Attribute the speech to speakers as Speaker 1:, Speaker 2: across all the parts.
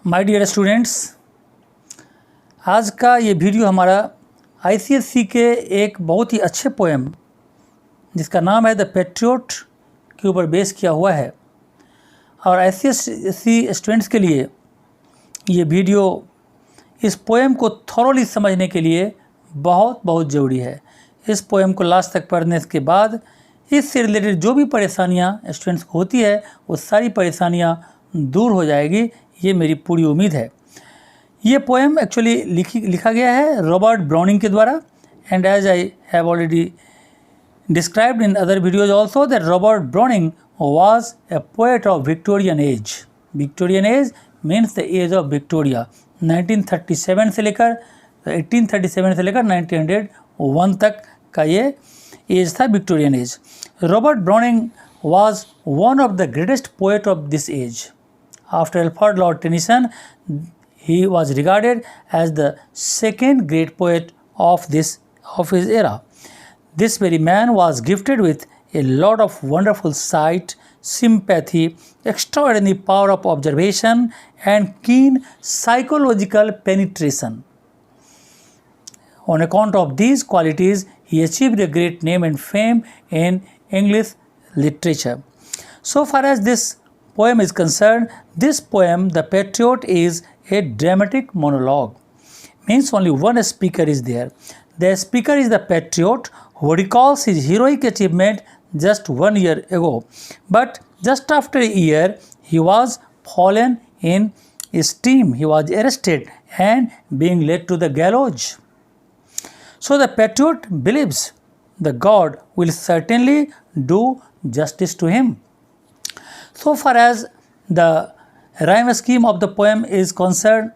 Speaker 1: My dear students, आज का ये वीडियो हमारा आईसीएससी के एक बहुत ही अच्छे पोएम जिसका नाम है द पैट्रियट के ऊपर बेस किया हुआ है। और आईसीएससी स्टूडेंट्स के लिए ये वीडियो इस पोएम को थॉरोली समझने के लिए बहुत बहुत ज़रूरी है। इस पोएम को लास्ट तक पढ़ने के बाद इससे रिलेटेड जो भी परेशानियाँ स्टूडेंट्स को होती है वो सारी परेशानियाँ दूर हो जाएगी, ये मेरी पूरी उम्मीद है। ये पोएम एक्चुअली लिखा गया है रॉबर्ट ब्राउनिंग के द्वारा, and as I have already described in other videos also that Robert Browning was a poet of Victorian age. Victorian age means the age of Victoria. 1837 से लेकर 1901 तक का ये एज था, Victorian age. Robert browning was one of the greatest poet of this age. After Alfred Lord Tennyson, he was regarded as the second great poet of his era. This very man was gifted with a lot of wonderful sight, sympathy, extraordinary power of observation, and keen psychological penetration. On account of these qualities, he achieved a great name and fame in English literature. So far as this poem is concerned, this poem, The Patriot, is a dramatic monologue. Means only one speaker is there. The speaker is the patriot who recalls his heroic achievement just 1 year ago. But just after a year, he was fallen in esteem. He was arrested and being led to the gallows. So the patriot believes the God will certainly do justice to him. So far as the rhyme scheme of the poem is concerned,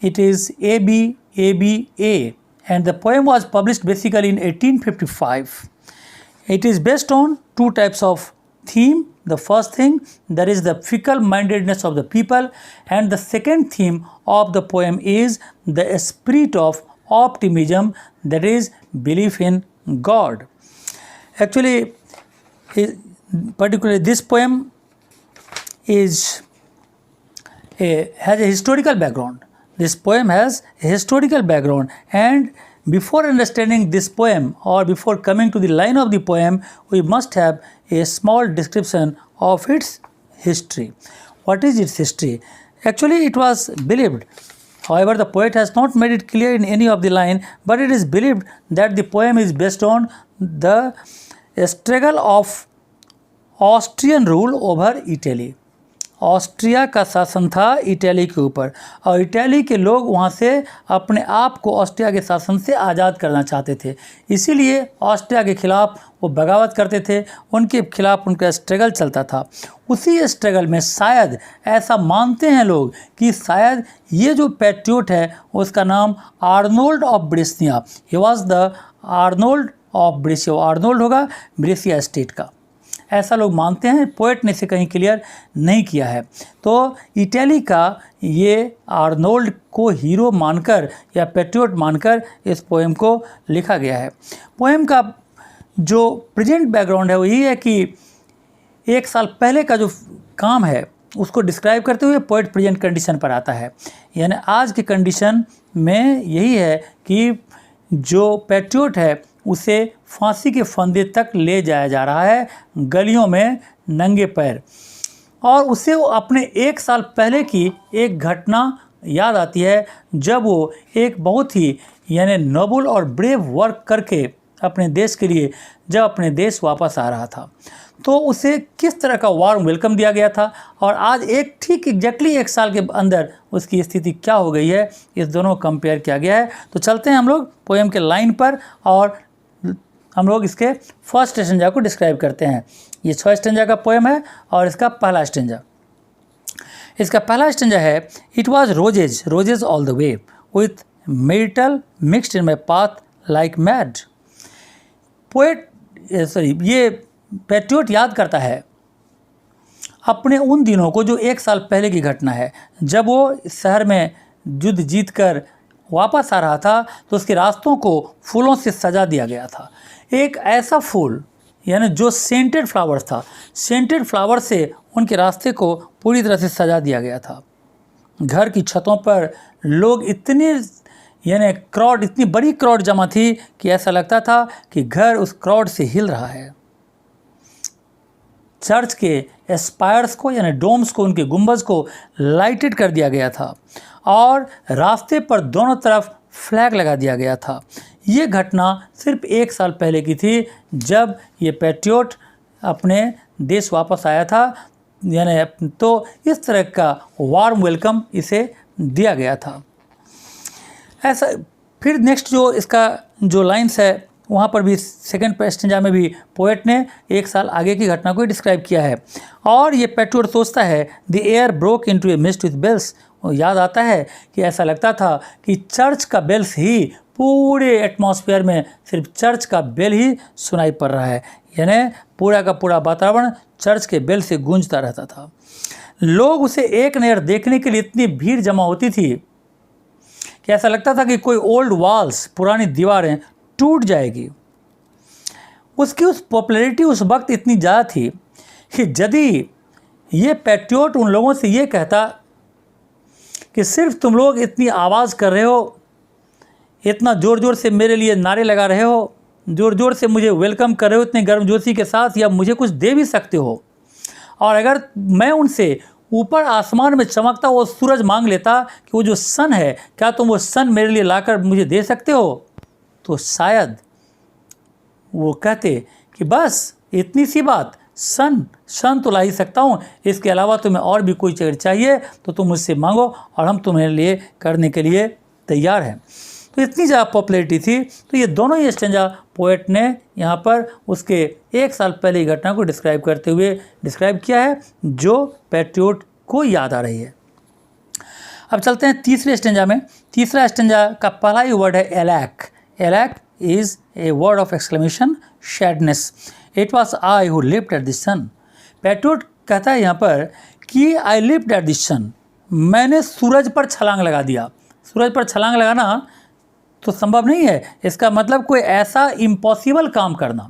Speaker 1: it is AB, AB, A. And the poem was published basically in 1855. It is based on two types of theme. The first thing, that is the fickle-mindedness of the people, and the second theme of the poem is the spirit of optimism, that is belief in God. Actually, particularly this poem has a historical background. This poem has a historical background, and before understanding this poem or before coming to the line of the poem, we must have a small description of its history. What is its history? Actually, it was believed, however, the poet has not made it clear in any of the line, but it is believed that the poem is based on the struggle of Austrian rule over Italy. Austria का शासन था Italy के ऊपर, और Italy के लोग वहाँ से अपने आप को ऑस्ट्रिया के शासन से आज़ाद करना चाहते थे। इसीलिए ऑस्ट्रिया के ख़िलाफ़ वो बगावत करते थे, उनके खिलाफ़ उनका स्ट्रगल चलता था। उसी स्ट्रगल में शायद ऐसा मानते हैं लोग कि शायद ये जो पैट्रियट है उसका नाम Arnold of Brescia, he was the Arnold of Brescia. Arnold होगा ब्रेसिया स्टेट का, ऐसा लोग मानते हैं। पोएट ने इसे कहीं क्लियर नहीं किया है। तो इटली का ये आर्नोल्ड को हीरो मानकर या पैट्रियट मानकर इस पोएम को लिखा गया है। पोएम का जो प्रेजेंट बैकग्राउंड है वो ये है कि एक साल पहले का जो काम है उसको डिस्क्राइब करते हुए पोएट प्रेजेंट कंडीशन पर आता है। यानी आज की कंडीशन में यही है कि जो पैट्रियट है उसे फांसी के फंदे तक ले जाया जा रहा है, गलियों में नंगे पैर, और उसे वो अपने एक साल पहले की एक घटना याद आती है जब वो एक बहुत ही यानी नोबल और ब्रेव वर्क करके अपने देश के लिए जब अपने देश वापस आ रहा था, तो उसे किस तरह का वार्म वेलकम दिया गया था, और आज ठीक एग्जैक्टली एक साल के अंदर उसकी स्थिति क्या हो गई है, इस दोनों को कंपेयर किया गया है। तो चलते हैं हम लोग पोएम के लाइन पर और हम लोग इसके फर्स्ट स्टेंजा को डिस्क्राइब करते हैं। ये 6 स्टेंजा का पोएम है और इसका पहला स्टेंजा है, it was roses all the way with marital mixed in my path like mad. ये पैट्रियट याद करता है अपने उन दिनों को जो एक साल पहले की घटना है, जब वो शहर में युद्ध जीत कर वापस आ रहा था तो उसके रास्तों को फूलों से सजा दिया गया था। एक ऐसा फूल यानी जो सेंटेड फ्लावर्स था, सेंटेड फ्लावर से उनके रास्ते को पूरी तरह से सजा दिया गया था। घर की छतों पर लोग इतने यानी क्राउड, इतनी बड़ी क्राउड जमा थी कि ऐसा लगता था कि घर उस क्राउड से हिल रहा है। चर्च के स्पायर्स को यानी डोम्स को, उनके गुंबज को लाइटेड कर दिया गया था और रास्ते पर दोनों तरफ फ्लैग लगा दिया गया था। ये घटना सिर्फ 1 साल पहले की थी, जब ये पैट्रियट अपने देश वापस आया था। यानी तो इस तरह का वार्म वेलकम इसे दिया गया था। ऐसा फिर नेक्स्ट जो इसका जो लाइन्स है, वहाँ पर भी सेकंड स्टेंजा में भी पोएट ने 1 साल आगे की घटना को डिस्क्राइब किया है। और ये पैट्रियट सोचता है, the air broke into a mist with bells. याद आता है कि ऐसा लगता था कि चर्च का बेल्स ही पूरे एटमॉस्फेयर में सिर्फ चर्च का बेल ही सुनाई पड़ रहा है, यानी पूरा का पूरा वातावरण चर्च के बेल से गूंजता रहता था। लोग उसे एक नज़र देखने के लिए इतनी भीड़ जमा होती थी कि ऐसा लगता था कि कोई ओल्ड वॉल्स, पुरानी दीवारें टूट जाएगी। उसकी उस पॉपुलैरिटी उस वक्त इतनी ज़्यादा थी कि यदि ये पैट्रियट उन लोगों से ये कहता कि सिर्फ तुम लोग इतनी आवाज़ कर रहे हो, इतना ज़ोर ज़ोर से मेरे लिए नारे लगा रहे हो, ज़ोर ज़ोर से मुझे वेलकम कर रहे हो इतने गर्मजोशी के साथ, या मुझे कुछ दे भी सकते हो, और अगर मैं उनसे ऊपर आसमान में चमकता वो सूरज मांग लेता कि वो जो सन है, क्या तुम वो सन मेरे लिए लाकर मुझे दे सकते हो, तो शायद वो कहते कि बस इतनी सी बात, सन तो ला ही सकता हूँ, इसके अलावा तुम्हें और भी कोई चीज़ चाहिए तो तुम मुझसे मांगो और हम तुम्हारे लिए करने के लिए तैयार हैं। तो इतनी ज़्यादा पॉपुलैरिटी थी। तो ये दोनों ही स्टेंजा पोएट ने यहाँ पर उसके 1 साल पहले की घटना को डिस्क्राइब करते हुए डिस्क्राइब किया है, जो पैट्रियट को याद आ रही है। अब चलते हैं तीसरे स्टेंजा में। तीसरा स्टेंजा का पहला ही वर्ड है alack. Alack is a word of exclamation, sadness. It was I who lived at the sun. Patriot कहता है यहाँ पर कि I lived at the sun, मैंने सूरज पर छलांग लगा दिया। सूरज पर छलांग लगाना तो संभव नहीं है, इसका मतलब कोई ऐसा इम्पॉसिबल काम करना,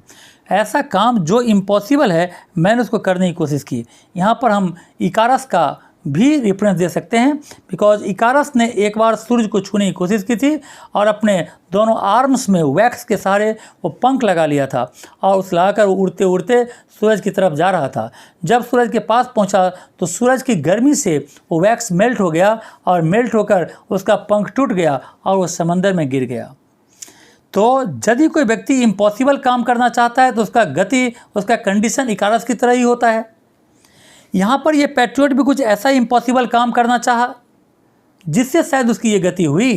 Speaker 1: ऐसा काम जो इम्पॉसिबल है, मैंने उसको करने की कोशिश की। यहाँ पर हम इकारस का भी रेफरेंस दे सकते हैं, बिकॉज इकारस ने एक बार सूरज को छूने की कोशिश की थी और अपने दोनों आर्म्स में वैक्स के सहारे वो पंख लगा लिया था और उस लगाकर वो उड़ते उड़ते सूरज की तरफ जा रहा था। जब सूरज के पास पहुंचा तो सूरज की गर्मी से वो वैक्स मेल्ट हो गया और मेल्ट होकर उसका पंख टूट गया और वो समंदर में गिर गया। तो यदि कोई व्यक्ति इम्पॉसिबल काम करना चाहता है तो उसका गति, उसका कंडीशन इकारस की तरह ही होता है। यहाँ पर ये पैट्रियट भी कुछ ऐसा इम्पॉसिबल काम करना चाहा जिससे शायद उसकी ये गति हुई।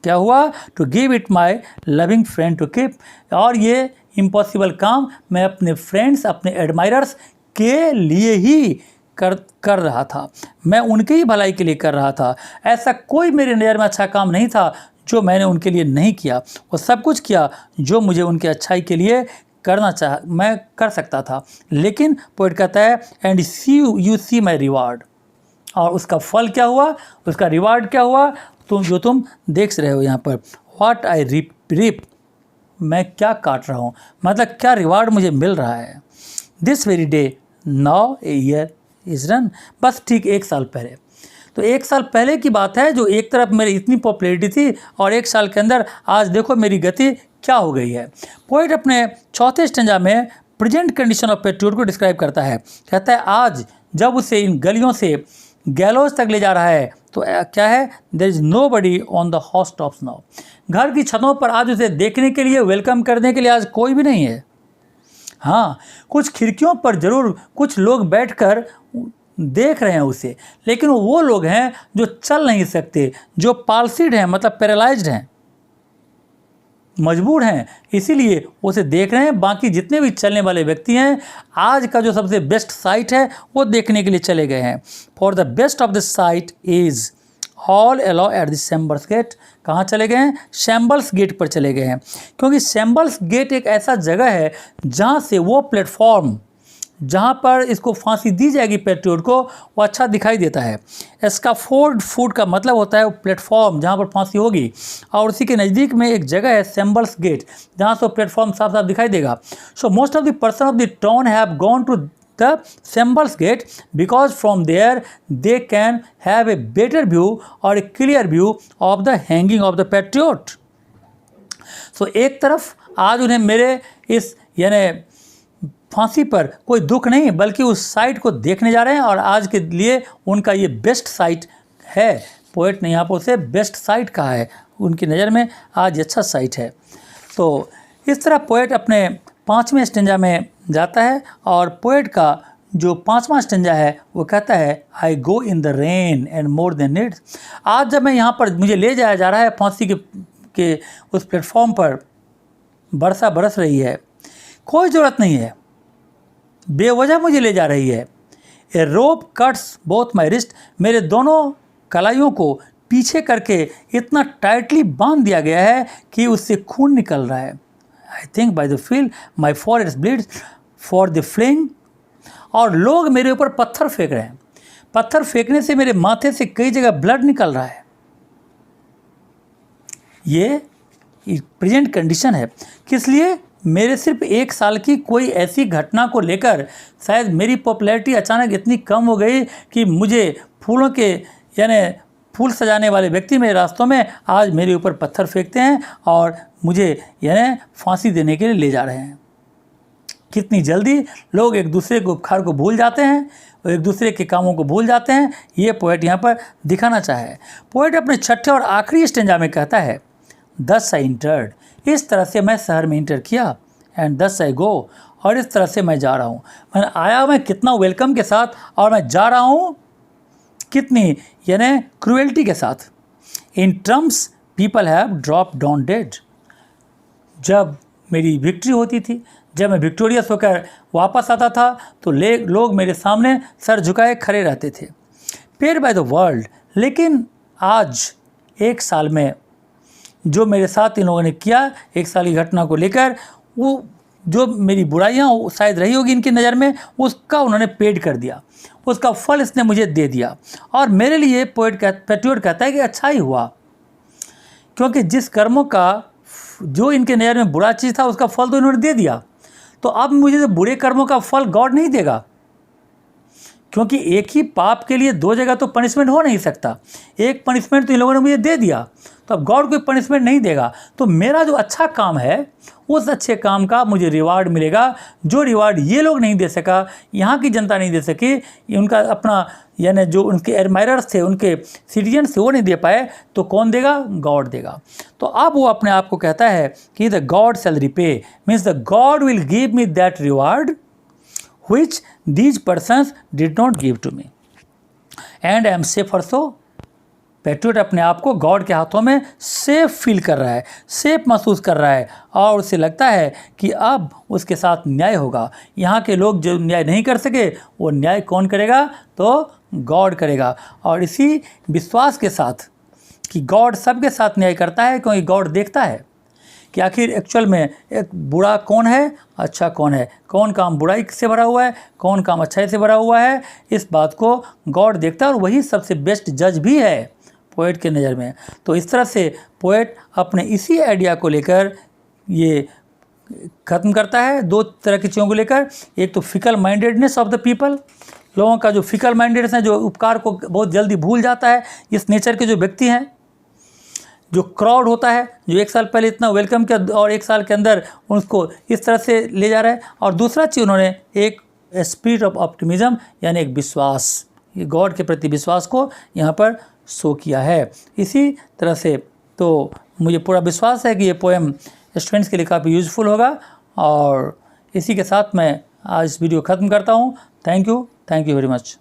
Speaker 1: क्या हुआ? To give it my loving friend to keep. और ये इम्पॉसिबल काम मैं अपने फ्रेंड्स, अपने एडमायरर्स के लिए ही कर रहा था, मैं उनके ही भलाई के लिए कर रहा था। ऐसा कोई मेरे नज़र में अच्छा काम नहीं था जो मैंने उनके लिए नहीं किया। वो सब कुछ किया जो मुझे उनके अच्छाई के लिए मैं कर सकता था। लेकिन पोएट कहता है and you see my reward, और उसका फल क्या हुआ, उसका रिवार्ड क्या हुआ, तुम देख रहे हो यहाँ पर। व्हाट आई रिप, मैं क्या काट रहा हूँ, मतलब क्या रिवार्ड मुझे मिल रहा है। This very day now a year is run. बस ठीक 1 साल पहले, तो 1 साल पहले की बात है, जो एक तरफ मेरी इतनी पॉपुलैरिटी थी और 1 साल के अंदर आज देखो मेरी गति क्या हो गई है। पोएट अपने चौथे स्टेंजा में प्रेजेंट कंडीशन ऑफ पैट्रियट को डिस्क्राइब करता है। कहता है आज जब उसे इन गलियों से गैलोज तक ले जा रहा है तो क्या है, there is nobody on the house tops now. घर की छतों पर आज उसे देखने के लिए, वेलकम करने के लिए आज कोई भी नहीं है। हाँ, कुछ खिड़कियों पर जरूर कुछ लोग बैठकर देख रहे हैं उसे, लेकिन वो लोग हैं जो चल नहीं सकते, जो पाल्सिड हैं, मतलब पैरालाइज्ड हैं, मजबूर हैं, इसीलिए उसे देख रहे हैं। बाकी जितने भी चलने वाले व्यक्ति हैं, आज का जो सबसे बेस्ट साइट है वो देखने के लिए चले गए हैं। For the best of the sight is all allow at the shambles gate. कहाँ चले गए हैं? शैम्बल्स गेट पर चले गए हैं, क्योंकि शैम्बल्स गेट एक ऐसा जगह है जहाँ से वो प्लेटफॉर्म जहाँ पर इसको फांसी दी जाएगी पैट्रियट को, वो अच्छा दिखाई देता है। स्कैफोल्ड फूड का मतलब होता है वो प्लेटफॉर्म जहाँ पर फांसी होगी, और उसी के नज़दीक में एक जगह है शैम्बल्स गेट, जहाँ से प्लेटफॉर्म साफ साफ दिखाई देगा। So most of the person of the town have gone to the symbols get, because from there they can have a better view or a clear view of the hanging of the patriot. So एक तरफ आज उन्हें मेरे इस यानी फांसी पर कोई दुख नहीं, बल्कि उस साइट को देखने जा रहे हैं और आज के लिए उनका ये बेस्ट साइट है। पोएट ने यहाँ पर उसे बेस्ट साइट कहा है, उनकी नज़र में आज अच्छा साइट है। तो इस तरह पोएट अपने 5वें स्टेंजा में जाता है और पोएट का जो 5वां स्टेंजा है वो कहता है I go in the rain and more than needs. आज जब मैं यहाँ पर मुझे ले जाया जा रहा है फांसी के उस प्लेटफॉर्म पर, बरसा बरस रही है, कोई ज़रूरत नहीं है, बेवजह मुझे ले जा रही है। ए रोप कट्स बोथ माई रिस्ट, मेरे दोनों कलाइयों को पीछे करके इतना टाइटली बांध दिया गया है कि उससे खून निकल रहा है। I think by the feel my for bleeds for the fling, और लोग मेरे ऊपर पत्थर फेंक रहे हैं। पत्थर फेंकने से मेरे माथे से कई जगह ब्लड निकल रहा है। ये प्रेजेंट कंडीशन है। किस लिए? मेरे सिर्फ 1 साल की कोई ऐसी घटना को लेकर शायद मेरी पॉपुलैरिटी अचानक इतनी कम हो गई कि मुझे फूलों के यानी फूल सजाने वाले व्यक्ति मेरे रास्तों में आज मेरे ऊपर पत्थर फेंकते हैं और मुझे यानी फांसी देने के लिए ले जा रहे हैं। कितनी जल्दी लोग एक दूसरे के उपकार को भूल जाते हैं और एक दूसरे के कामों को भूल जाते हैं, ये पोएट यहाँ पर दिखाना चाहे। पोएट अपने छठे और आखिरी स्टेंजा में कहता है दस आई इंटर्ड, इस तरह से मैं शहर में इंटर किया, एंड दस आई गो, और इस तरह से मैं जा रहा हूँ। मैं आया मैं कितना वेलकम के साथ और मैं जा रहा हूँ कितनी यानी क्रूएल्टी के साथ। In terms people have drop down dead, जब मेरी विक्ट्री होती थी, जब मैं विक्टोरियस होकर वापस आता था तो लोग मेरे सामने सर झुकाए खड़े रहते थे। पेड बाय द वर्ल्ड, लेकिन आज 1 साल में जो मेरे साथ इन लोगों ने किया, 1 साल की घटना को लेकर, वो जो मेरी बुराइयाँ शायद रही होगी इनकी नज़र में, उसका उन्होंने पेड कर दिया, उसका फल इसने मुझे दे दिया। और मेरे लिए पेट्रियट कहता है कि अच्छा ही हुआ, क्योंकि जिस कर्मों का जो इनके नज़र में बुरा चीज़ था उसका फल तो इन्होंने दे दिया, तो अब मुझे तो बुरे कर्मों का फल गॉड नहीं देगा, क्योंकि एक ही पाप के लिए 2 जगह तो पनिशमेंट हो नहीं सकता। एक पनिशमेंट तो इन लोगों ने मुझे दे दिया, तो अब गॉड कोई पनिशमेंट नहीं देगा। तो मेरा जो अच्छा काम है उस अच्छे काम का मुझे रिवार्ड मिलेगा, जो रिवार्ड ये लोग नहीं दे सका, यहाँ की जनता नहीं दे सकी, उनका अपना यानी जो उनके एडमायरर्स थे, उनके सिटीजन्स थे, वो नहीं दे पाए, तो कौन देगा? गॉड देगा। तो अब वो अपने आप को कहता है कि the God shall repay, means the God will give me that reward which these persons did not give to me, and I am safe also। Patriot अपने आप को गॉड के हाथों में सेफ फील कर रहा है, सेफ महसूस कर रहा है, और उसे लगता है कि अब उसके साथ न्याय होगा। यहाँ के लोग जो न्याय नहीं कर सके, वो न्याय कौन करेगा? तो गॉड करेगा। और इसी विश्वास के साथ कि गॉड सबके साथ न्याय करता है, क्योंकि गॉड देखता है कि आखिर एक्चुअल में एक बुरा कौन है, अच्छा कौन है, कौन काम बुराई से भरा हुआ है, कौन काम अच्छाई से भरा हुआ है, इस बात को गॉड देखता है, और वही सबसे बेस्ट जज भी है पोएट के नज़र में। तो इस तरह से पोएट अपने इसी आइडिया को लेकर ये ख़त्म करता है 2 तरह की चीज़ों को लेकर। एक तो fickle mindedness of the people, लोगों का जो फिकल माइंडेडनेस है, जो उपकार को बहुत जल्दी भूल जाता है, इस नेचर के जो व्यक्ति हैं, जो क्राउड होता है, जो 1 साल पहले इतना वेलकम किया और 1 साल के अंदर उसको इस तरह से ले जा रहा है। और दूसरा चीज़ उन्होंने एक स्पिरिट ऑफ ऑप्टिमिज्म, यानी एक विश्वास, ये गॉड के प्रति विश्वास को यहाँ पर शो किया है। इसी तरह से तो मुझे पूरा विश्वास है कि ये पोएम स्टूडेंट्स के लिए काफ़ी यूज़फुल होगा, और इसी के साथ मैं आज इस वीडियो ख़त्म करता हूँ। Thank you very much.